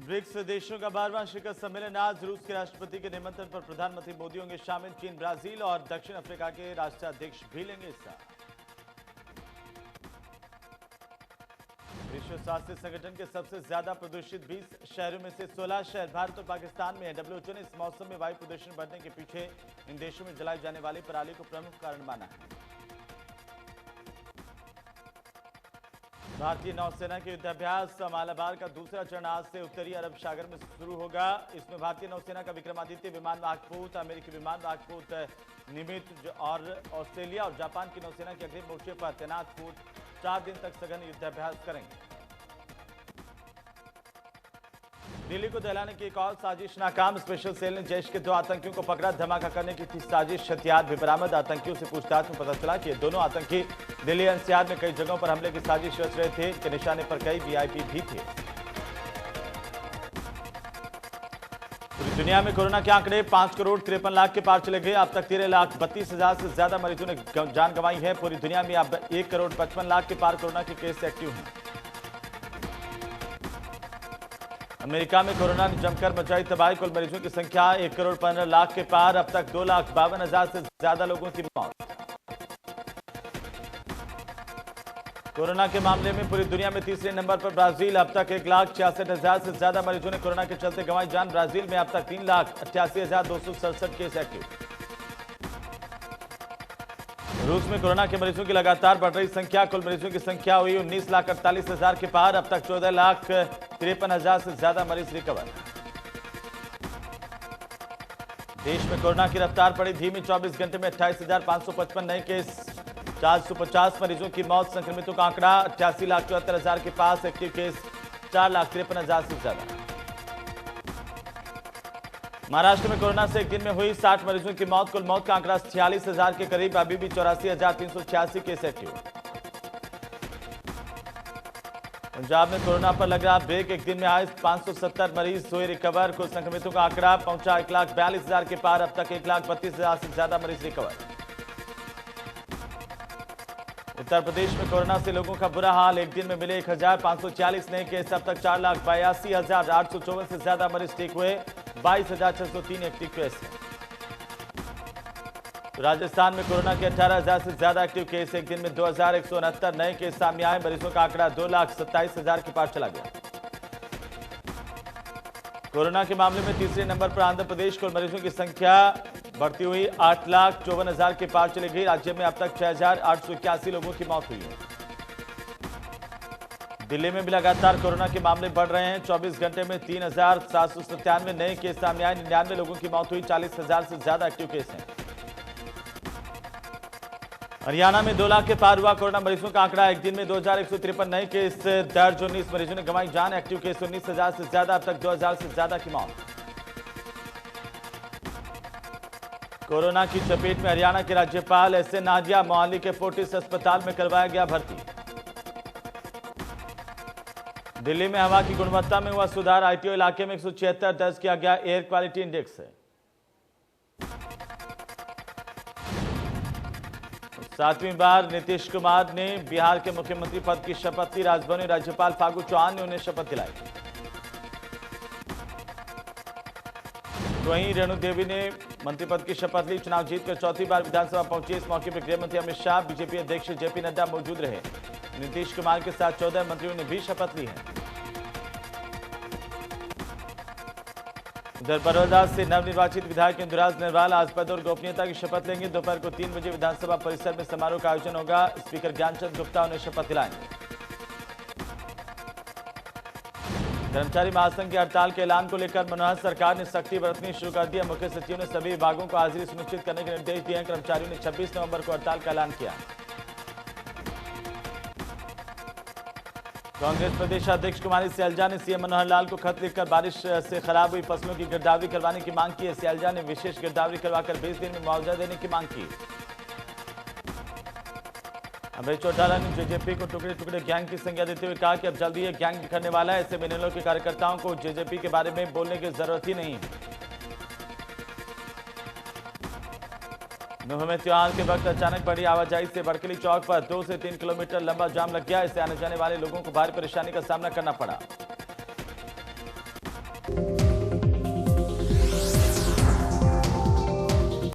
BRICS देशों का 12वां शिखर सम्मेलन आज रूस के राष्ट्रपति के निमंत्रण पर प्रधानमंत्री मोदी होंगे शामिल। चीन, ब्राजील और दक्षिण अफ्रीका के राष्ट्राध्यक्ष भी लेंगे हिस्सा। विश्व स्वास्थ्य संगठन के सबसे ज्यादा प्रदूषित 20 शहरों में से 16 शहर भारत और पाकिस्तान में है। डब्ल्यूएचओ ने इस मौसम में वायु प्रदूषण बढ़ने के पीछे इन देशों में जलाई जाने वाली पराली को प्रमुख कारण माना है। भारतीय नौसेना के युद्धाभ्यास मालाबार का दूसरा चरण आज से उत्तरी अरब सागर में शुरू होगा। इसमें भारतीय नौसेना का विक्रमादित्य विमान वाहक पोत, अमेरिकी विमान वाहक पोत निमित्त और ऑस्ट्रेलिया और जापान की नौसेना के अग्रिम मोर्चे पर तैनात पोत 4 दिन तक सघन युद्धाभ्यास करेंगे। दिल्ली को दहलाने की एक और साजिश नाकाम। स्पेशल सेल ने जैश के 2 आतंकियों को पकड़ा। धमाका करने की थी साजिश। हथियार भी बरामद। आतंकियों से पूछताछ में पता चला कि ये दोनों आतंकी दिल्ली एनसीआर में कई जगहों पर हमले की साजिश रच रहे थे। इनके निशाने पर कई वीआईपी भी थे। पूरी दुनिया में कोरोना के आंकड़े 5 करोड़ 53 लाख के पार चले गए। अब तक 13,32,000 से ज्यादा मरीजों ने जान गंवाई है। पूरी दुनिया में अब 1 करोड़ 55 लाख के पार कोरोना के केस एक्टिव हैं। अमेरिका में कोरोना ने जमकर मचाई तबाही। कुल मरीजों की संख्या 1 करोड़ 15 लाख के पार। अब तक 2,52,000 से ज्यादा लोगों की मौत। कोरोना के मामले में पूरी दुनिया में तीसरे नंबर पर ब्राजील। अब तक 1,66,000 से ज्यादा मरीजों ने कोरोना के चलते गंवाई जान। ब्राजील में अब तक 3,88,267 केस एक्टिव। रूस में कोरोना के मरीजों की लगातार बढ़ रही संख्या। कुल मरीजों की संख्या हुई 19,48,000 के पार। अब तक 14,53,000 से ज्यादा मरीज रिकवर। देश में कोरोना की रफ्तार पड़ी धीमी। 24 घंटे में 28,555 नए केस, 450 मरीजों की मौत। संक्रमितों का आंकड़ा 88,74,000 के पास। एक्टिव केस 4,53,000 से ज्यादा। महाराष्ट्र में कोरोना से एक दिन में हुई 60 मरीजों की मौत। कुल मौत का आंकड़ा 46,000 के करीब। अभी भी 84,386 केस एक्टिव। पंजाब में कोरोना पर लगा ब्रेक। एक दिन में आए 570 मरीज हुए रिकवर। कुल संक्रमितों का आंकड़ा पहुंचा 1,42,000 के पार। अब तक 1,32,000 से ज्यादा मरीज रिकवर। उत्तर प्रदेश में कोरोना से लोगों का बुरा हाल। एक दिन में मिले 1,540 नए केस। अब तक 4,82,854 से ज्यादा मरीज ठीक हुए। 22,603 एक्टिव केस हैं। राजस्थान में कोरोना के 18,000 से ज्यादा एक्टिव केस। एक दिन में 2,169 नए केस सामने आए। मरीजों का आंकड़ा 2,27,000 के पार चला गया। कोरोना के मामले में तीसरे नंबर पर आंध्र प्रदेश। कुल मरीजों की संख्या बढ़ती हुई 8,54,000 के पार चली गई। राज्य में अब तक 6,881 लोगों की मौत हुई है। दिल्ली में भी लगातार कोरोना के मामले बढ़ रहे हैं। 24 घंटे में 3,797 नए केस सामने आए। 99 लोगों की मौत हुई। 40,000 से ज्यादा एक्टिव केस हैं। हरियाणा में 2 लाख के पार हुआ कोरोना मरीजों का आंकड़ा। एक दिन में 2,153 नए केस दर्ज। 19 मरीजों ने गंवाई जान। एक्टिव केस 19,000 से ज्यादा। अब तक 2,000 से ज्यादा की मौत। कोरोना की चपेट में हरियाणा के राज्यपाल एस एन नादिया। मोहाली के फोर्टिस अस्पताल में करवाया गया भर्ती। दिल्ली में हवा की गुणवत्ता में हुआ सुधार। आईटीओ इलाके में 176 दर्ज किया गया एयर क्वालिटी इंडेक्स है। 7वीं बार नीतीश कुमार ने बिहार के मुख्यमंत्री पद की शपथ ली। राजभवन में राज्यपाल फागू चौहान ने उन्हें शपथ दिलाई। तो वहीं रेणु देवी ने मंत्री पद की शपथ ली। चुनाव जीतकर 4थी बार विधानसभा पहुंचे। इस मौके पर गृह मंत्री अमित शाह, बीजेपी अध्यक्ष जेपी नड्डा मौजूद रहे। नीतीश कुमार के साथ 14 मंत्रियों ने भी शपथ ली है। उधर बड़ौदा से नवनिर्वाचित विधायक इंदुराज नरवाल आज पद और गोपनीयता की शपथ लेंगे। दोपहर को 3 बजे विधानसभा परिसर में समारोह का आयोजन होगा। स्पीकर ज्ञानचंद गुप्ता उन्हें शपथ दिलाएंगे। कर्मचारी महासंघ की हड़ताल के ऐलान को लेकर मनोहर सरकार ने सख्ती बरतनी शुरू कर दिया। मुख्य सचिव ने सभी विभागों को हाजिरी सुनिश्चित करने के निर्देश दिए हैं। कर्मचारियों ने 26 नवंबर को हड़ताल का ऐलान किया। कांग्रेस प्रदेश अध्यक्ष कुमारी सैलजा ने सीएम मनोहर लाल को खत लिखकर बारिश से खराब हुई फसलों की गिरदावरी करवाने की मांग की है। सैलजा ने विशेष गिरदावरी करवाकर 20 दिन में मुआवजा देने की मांग की। अभय चौटाला ने जेजेपी को टुकड़े टुकड़े गैंग की संज्ञा देते हुए कहा कि अब जल्दी ये गैंग बिखरने वाला है। ऐसे में इनेलो के कार्यकर्ताओं को जेजेपी के बारे में बोलने की जरूरत ही नहीं। नूह में त्योहार के वक्त अचानक बड़ी आवाजाही से बड़कली चौक पर 2 से 3 किलोमीटर लंबा जाम लग गया। इससे आने जाने वाले लोगों को भारी परेशानी का सामना करना पड़ा।